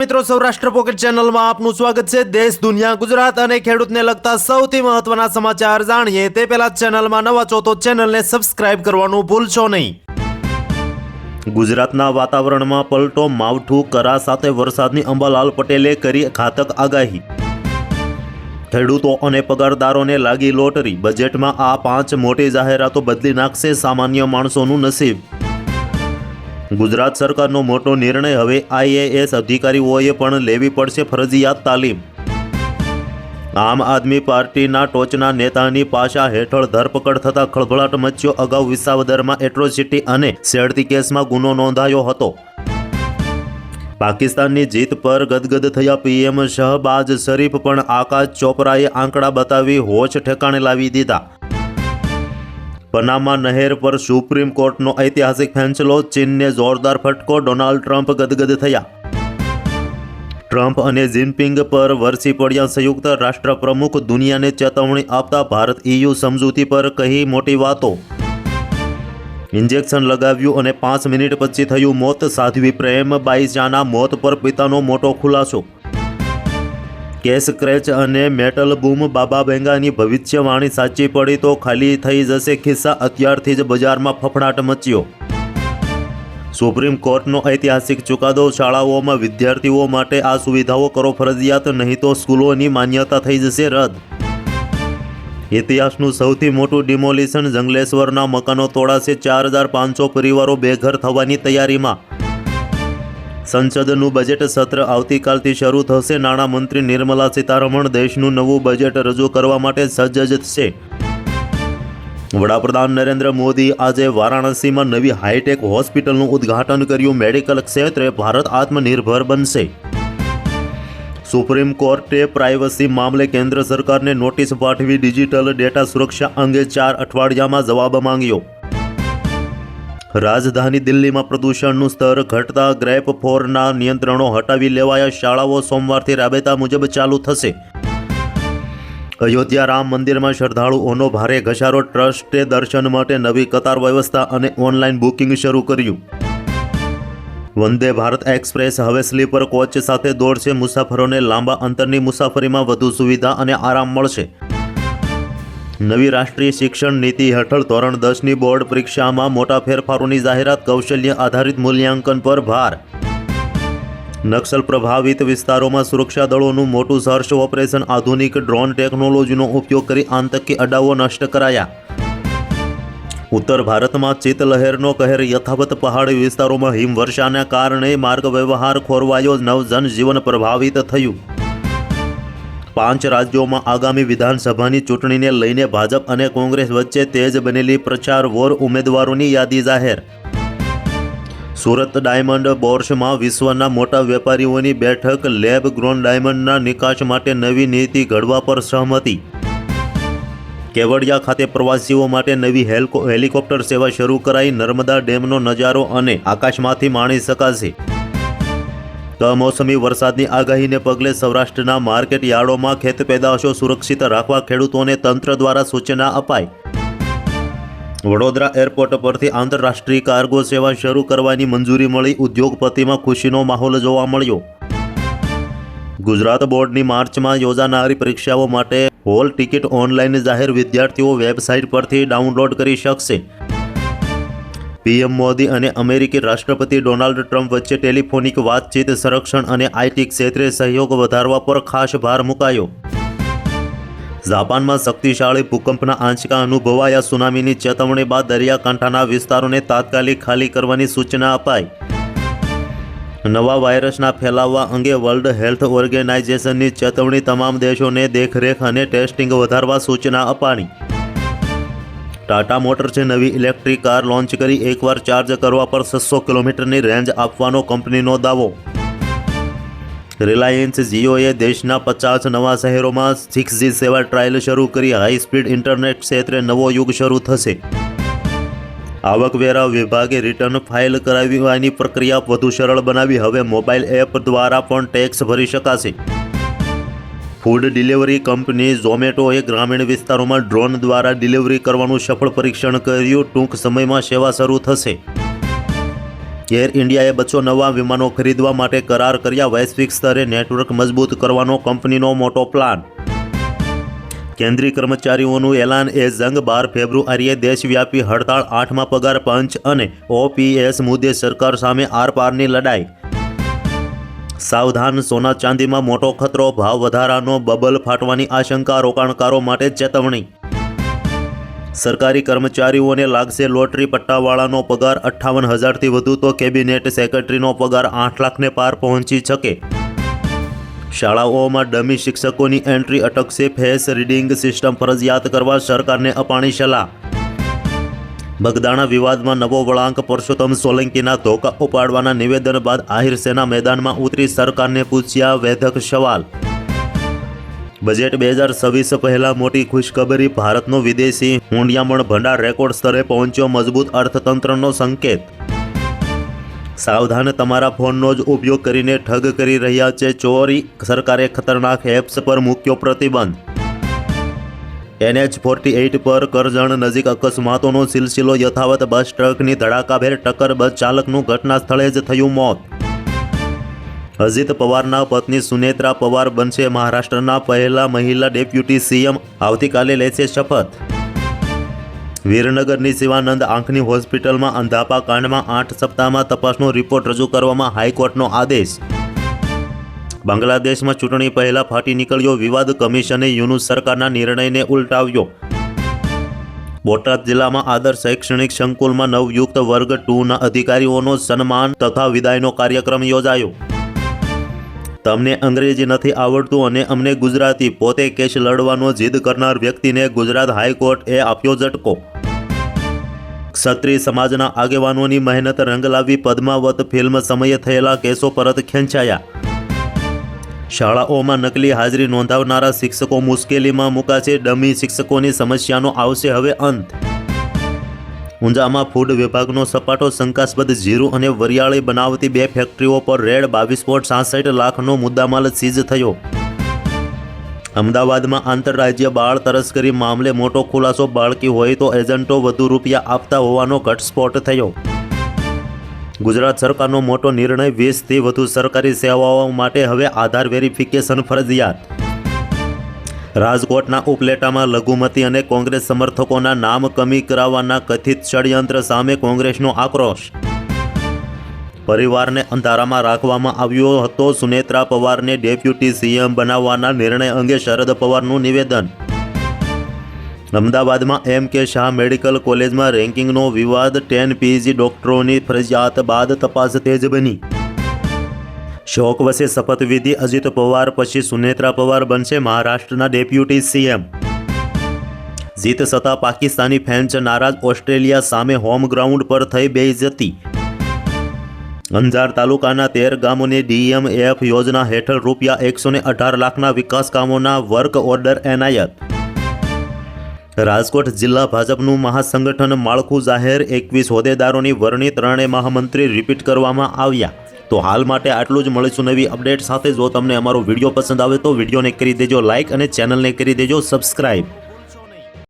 મિત્રો સૌરાષ્ટ્ર પોકેટ ચેનલમાં આપનું સ્વાગત છે। દેશ દુનિયા ગુજરાત અને ખેડૂતને લગતા સૌથી મહત્વના સમાચાર જાણીએ તે પહેલા ચેનલમાં નવા છો તો ચેનલને સબસ્ક્રાઇબ કરવાનું ભૂલશો નહીં। ગુજરાતના વાતાવરણમાં પલટો, માવઠું, કરા સાથે વરસાદની અંબાલાલ પટેલે કરી ઘાતક આગાહી। ખેડૂતો અને પગારદારોને લાગી લોટરી। બજેટમાં આ 5 મોટી જાહેરાતો બદલી નાખશે સામાન્ય માણસોનું નસીબ। ગુજરાત સરકારનો મોટો નિર્ણય, હવે IAS અધિકારીઓએ પણ લેવી પડશે ફરજિયાત તાલીમ। આમ આદમી પાર્ટીના ટોચના નેતાની પાશા હેઠળ ધરપકડ થતા ખળભળાટ મચ્યો। અગાઉ વિસાવદરમાં એટ્રોસિટી અને શેડતી કેસમાં ગુનો નોંધાયો હતો। પાકિસ્તાનની જીત પર ગદગદ થયા PM શહબાજ શરીફ, પણ આકાશ ચોપરાએ આંકડા બતાવી હોશ ઠેકાણે લાવી દીધા। પનામા નહેર પર સુપ્રીમ કોર્ટનો ઐતિહાસિક ફેંસલો, ચીનને જોરદાર ફટકો, ડોનાલ્ડ ટ્રમ્પ ગદગદ થયા। ટ્રમ્પ અને જિનપિંગ પર વરસી પડ્યા સંયુક્ત રાષ્ટ્ર પ્રમુખ, દુનિયાને ચેતવણી આપતા ભારત EU સમજૂતી પર કહી મોટી વાતો। ઇન્જેક્શન લગાવ્યું અને 5 મિનિટ પછી થયું મોત, સાધ્વી પ્રેમબાઈજાના મોત પર પિતાનો મોટો ખુલાસો। કેસ ક્રેચ અને મેટલ બૂમ, બાબા બેંગાની ભવિષ્યવાણી સાચી પડી તો ખાલી થઈ જશે ખિસ્સા, અત્યારથી જ બજારમાં ફફડાટ મચ્યો। સુપ્રીમ કોર્ટનો ઐતિહાસિક ચુકાદો, શાળાઓમાં વિદ્યાર્થીઓ માટે આ સુવિધાઓ કરો ફરજિયાત, નહીં તો સ્કૂલોની માન્યતા થઈ જશે રદ। ઇતિહાસનું સૌથી મોટું ડિમોલિશન, જંગલેશ્વરના મકાનો તોડાશે, 4500 પરિવારો બેઘર થવાની તૈયારીમાં। સંસદનું બજેટ સત્ર આવતીકાલથી શરૂ થશે। નાણામંત્રી નિર્મલા સીતારમણ દેશનું નવું બજેટ રજૂ કરવા માટે સજ્જ છે। વડાપ્રધાન નરેન્દ્ર મોદી આજે વારાણસીમાં નવી હાઈટેક હોસ્પિટલનું ઉદ્ઘાટન કર્યું। મેડિકલ ક્ષેત્રે ભારત આત્મનિર્ભર બનશે। સુપ્રીમ કોર્ટે પ્રાઇવસી મામલે કેન્દ્ર સરકારને નોટિસ પાઠવી, ડિજિટલ ડેટા સુરક્ષા અંગે 4 અઠવાડિયામાં જવાબ માંગ્યો। રાજધાની દિલ્હીમાં પ્રદૂષણનું સ્તર ઘટતા ગ્રેપ 4ના નિયંત્રણો હટાવી લેવાયા। શાળાઓ સોમવારથી રાબેતા મુજબ ચાલુ થશે। અયોધ્યા રામ મંદિરમાં શ્રદ્ધાળુઓનો ભારે ઘસારો, ટ્રસ્ટે દર્શન માટે નવી કતાર વ્યવસ્થા અને ઓનલાઈન બુકિંગ શરૂ કર્યું। વંદે ભારત એક્સપ્રેસ હવે સ્લીપર કોચ સાથે દોડશે। મુસાફરોને લાંબા અંતરની મુસાફરીમાં વધુ સુવિધા અને આરામ મળશે। નવી રાષ્ટ્રીય શિક્ષણ નીતિ હેઠળ ધોરણ 10ની બોર્ડ પરીક્ષામાં મોટા ફેરફારોની જાહેરાત, કૌશલ્ય આધારિત મૂલ્યાંકન પર ભાર। નક્સલ પ્રભાવિત વિસ્તારોમાં સુરક્ષા દળોનું મોટું સર્ચ ઓપરેશન, આધુનિક ડ્રોન ટેકનોલોજીનો ઉપયોગ કરી આતંકી અડ્ડાઓ નષ્ટ કરાયા। ઉત્તર ભારતમાં શીતલહેરનો કહેર યથાવત, પહાડી વિસ્તારોમાં હિમવર્ષાના કારણે માર્ગ વ્યવહાર ખોરવાયો, જનજીવન પ્રભાવિત થયું। 5 રાજ્યોમાં આગામી વિધાનસભાની ચૂંટણીને લઈને ભાજપ અને કોંગ્રેસ વચ્ચે તેજ બનેલી પ્રચાર વોર, ઉમેદવારોની યાદી જાહેર। સુરત ડાયમંડ બોર્સમાં વિશ્વના મોટા વેપારીઓની બેઠક, લેબ ગ્રોન ડાયમંડના નિકાસ માટે નવી નીતિ ઘડવા પર સહમતિ। કેવડિયા ખાતે પ્રવાસીઓ માટે નવી હેલિકોપ્ટર સેવા શરૂ કરાઈ, નર્મદા ડેમનો નજારો અને આકાશમાંથી માણી શકાશે। કમોસમી વરસાદની આગાહીને પગલે સૌરાષ્ટ્રના માર્કેટ યાર્ડોમાં ખેત પેદાશો સુરક્ષિત રાખવા ખેડૂતોને તંત્ર દ્વારા સૂચના અપાઈ। વડોદરા એરપોર્ટ પરથી આંતરરાષ્ટ્રીય કાર્ગો સેવા શરૂ કરવાની મંજૂરી મળી, ઉદ્યોગપતિમાં ખુશીનો માહોલ જોવા મળ્યો। ગુજરાત બોર્ડની માર્ચમાં યોજાનારી પરીક્ષાઓ માટે હોલ ટિકિટ ઓનલાઈન જાહેર, વિદ્યાર્થીઓ વેબસાઇટ પરથી ડાઉનલોડ કરી શકશે। PM મોદી અને અમેરિકી રાષ્ટ્રપતિ ડોનાલ્ડ ટ્રમ્પ વચ્ચે ટેલિફોનિક વાતચીત, સંરક્ષણ અને IT ક્ષેત્રે સહયોગ વધારવા પર ખાસ ભાર મુકાયો। જાપાનમાં શક્તિશાળી ભૂકંપના આંચકા અનુભવાયા, સુનામીની ચેતવણી બાદ દરિયાકાંઠાના વિસ્તારોને તાત્કાલિક ખાલી કરવાની સૂચના અપાઈ। નવા વાયરસના ફેલાવા અંગે વર્લ્ડ હેલ્થ ઓર્ગેનાઇઝેશનની ચેતવણી, તમામ દેશોને દેખરેખ અને ટેસ્ટિંગ વધારવા સૂચના અપાણી। ટાટા મોટર્સે નવી ઇલેક્ટ્રિક કાર લોન્ચ કરી, એકવાર ચાર્જ કરવા પર 600 કિલોમીટરની રેન્જ આપવાનો કંપનીનો દાવો। રિલાયન્સ જીઓએ દેશના 50 નવા શહેરોમાં 6G સેવા ટ્રાયલ શરૂ કરી, હાઈ સ્પીડ ઇન્ટરનેટ ક્ષેત્રે નવો યુગ શરૂ થશે। આવકવેરા વિભાગે રિટર્ન ફાઇલ કરાવવાની પ્રક્રિયા વધુ સરળ બનાવી, હવે મોબાઈલ એપ દ્વારા પણ ટેક્સ ભરી શકાશે। ફૂડ ડિલિવરી કંપની ઝોમેટોએ ગ્રામીણ વિસ્તારોમાં ડ્રોન દ્વારા ડિલિવરી કરવાનું સફળ પરીક્ષણ કર્યું, ટૂંક સમયમાં સેવા શરૂ થશે। એર ઇન્ડિયાએ 200 નવા વિમાનો ખરીદવા માટે કરાર કર્યા. વૈશ્વિક સ્તરે નેટવર્ક મજબૂત કરવાનો કંપનીનો મોટો પ્લાન. કેન્દ્રીય કર્મચારીઓનું એલાન એ જંગ. 12 ફેબ્રુઆરીએ દેશવ્યાપી હડતાળ. 8મા પગાર પંચ અને OPS મુદ્દે સરકાર સામે આરપારની લડાઈ. સાવધાન, સોના ચાંદીમાં મોટો ખતરો. ભાવ વધારાનો બબલ ફાટવાની આશંકા. રોકાણકારો માટે ચેતવણી. સરકારી કર્મચારીઓને લાગશે લોટરી. પટ્ટાવાળાનો પગાર 58,000થી વધુ તો કેબિનેટ સેક્રેટરીનો પગાર 8 લાખને પાર પહોંચી શકે. શાળાઓમાં ડમી શિક્ષકોની એન્ટ્રી અટકશે. ફેસ રીડિંગ સિસ્ટમ ફરજિયાત કરવા સરકારને અપાણી સલાહ. બગદાણા વિવાદમાં નવો વળાંક. પરસોત્તમ સોલંકીના ધોકા ઉપાડવાના નિવેદન બાદ આહિર સેના મેદાનમાં ઉતરી સરકારને પૂછ્યા વેધક સવાલ. બજેટ 2026 પહેલા મોટી ખુશખબરી. ભારતનો વિદેશી હુંડિયામણ ભંડાર રેકોર્ડ સ્તરે પહોંચ્યો. મજબૂત અર્થતંત્રનો સંકેત. સાવધાન, તમારા ફોનનો જ ઉપયોગ કરીને ઠગ કરી રહ્યા છે ચોરી. સરકારે ખતરનાક એપ્સ પર મૂક્યો પ્રતિબંધ. NH-48 પર કરજણ નજીક અકસ્માતોનો સિલસિલો યથાવત. બસ ટ્રકની ધડાકાભેર ટક્કર. બસ ચાલકનું ઘટના સ્થળે જ થયું મોત. અજીત પવારના પત્ની સુનેત્રા પવાર બનશે મહારાષ્ટ્રના પહેલા મહિલા ડેપ્યુટી CM. આવતીકાલે લેશે શપથ. વિરનગરની શિવાનંદ આંખની હોસ્પિટલમાં અંધાપા કાંડમાં 8 સપ્તાહમાં તપાસનો રિપોર્ટ રજૂ કરવામાં હાઈકોર્ટનો આદેશ. બાંગ્લાદેશમાં ચૂંટણી પહેલા ફાટી નીકળ્યો વિવાદ. કમિશને યુનુસ સરકારના નિર્ણયને ઉલટાવ્યો. બોટાદ જિલ્લામાં આદર્શ શૈક્ષણિક સંકુલમાં નવયુક્ત વર્ગ 2ના અધિકારીઓનો સન્માન તથા વિદાયનો કાર્યક્રમ યોજાયો. તમને અંગ્રેજી નથી આવડતું અને અમને ગુજરાતી. પોતે કેસ લડવાનો જીદ કરનાર વ્યક્તિને ગુજરાત હાઈકોર્ટે આપ્યો ઝટકો. ક્ષત્રિય સમાજના આગેવાનોની મહેનત રંગ લાવી. પદ્માવત ફિલ્મ સમયે થયેલા કેસો પરત ખેંચાયા. શાળાઓમાં નકલી હાજરી નોંધાવનારા શિક્ષકો મુશ્કેલીમાં મુકાશે. ડમી શિક્ષકોની સમસ્યાનો આવશે હવે અંત. ઊંઝામાં ફૂડ વિભાગનો સપાટો. શંકાસ્પદ જીરું અને વરિયાળી બનાવતી 2 ફેક્ટરીઓ પર રેડ. 22.66 લાખનો મુદ્દામાલ સીઝ થયો. અમદાવાદમાં આંતરરાજ્ય બાળ તસ્કરી મામલે મોટો ખુલાસો. બાળકી હોય તો એજન્ટો વધુ રૂપિયા આપતા હોવાનો ઘટસ્ફોટ થયો. ગુજરાત સરકારનો મોટો નિર્ણય. 20થી વધુ સરકારી સેવાઓ માટે હવે આધાર વેરિફિકેશન ફરજિયાત. રાજકોટના ઉપલેટામાં લઘુમતી અને કોંગ્રેસ સમર્થકોના નામ કમી કરાવવાના કથિત ષડયંત્ર સામે કોંગ્રેસનો આક્રોશ. પરિવારને અંધારામાં રાખવામાં આવ્યો હતો. સુનેત્રા પવારને ડેપ્યુટી CM બનાવવાના નિર્ણય અંગે શરદ પવારનું નિવેદન. અમદાવાદમાં MK શાહ મેડિકલ કોલેજમાં રેન્કિંગનો વિવાદ. 10 PG ડોક્ટરોની ફરજિયાત બાદ તપાસ તેજ બની. શોક વચ્ચે શપથવિધિ. અજીત પવાર પછી સુનેત્રા પવાર બનશે મહારાષ્ટ્રના ડેપ્યુટી CM. જીત છતાં પાકિસ્તાની ફેન્સ નારાજ. ઓસ્ટ્રેલિયા સામે હોમ ગ્રાઉન્ડ પર થઈ બેઇજ્જતી. અંજાર તાલુકાના 13 ગામોને DMF યોજના હેઠળ ₹118 લાખના વિકાસ કામોના વર્ક ઓર્ડર એનાયત. રાજકોટ જિલ્લા ભાજપનું મહાસંગઠન માળખું જાહેર. 21 હોદ્દેદારોની વરણી. 3 મહામંત્રી રિપીટ કરવામાં આવ્યા. તો હાલ માટે આટલું જ. મળીશું નવી અપડેટ સાથે. જો તમને અમારો વિડીયો પસંદ આવે તો વિડીયોને કરી દેજો લાઇક અને ચેનલને કરી દેજો સબસ્ક્રાઇબ.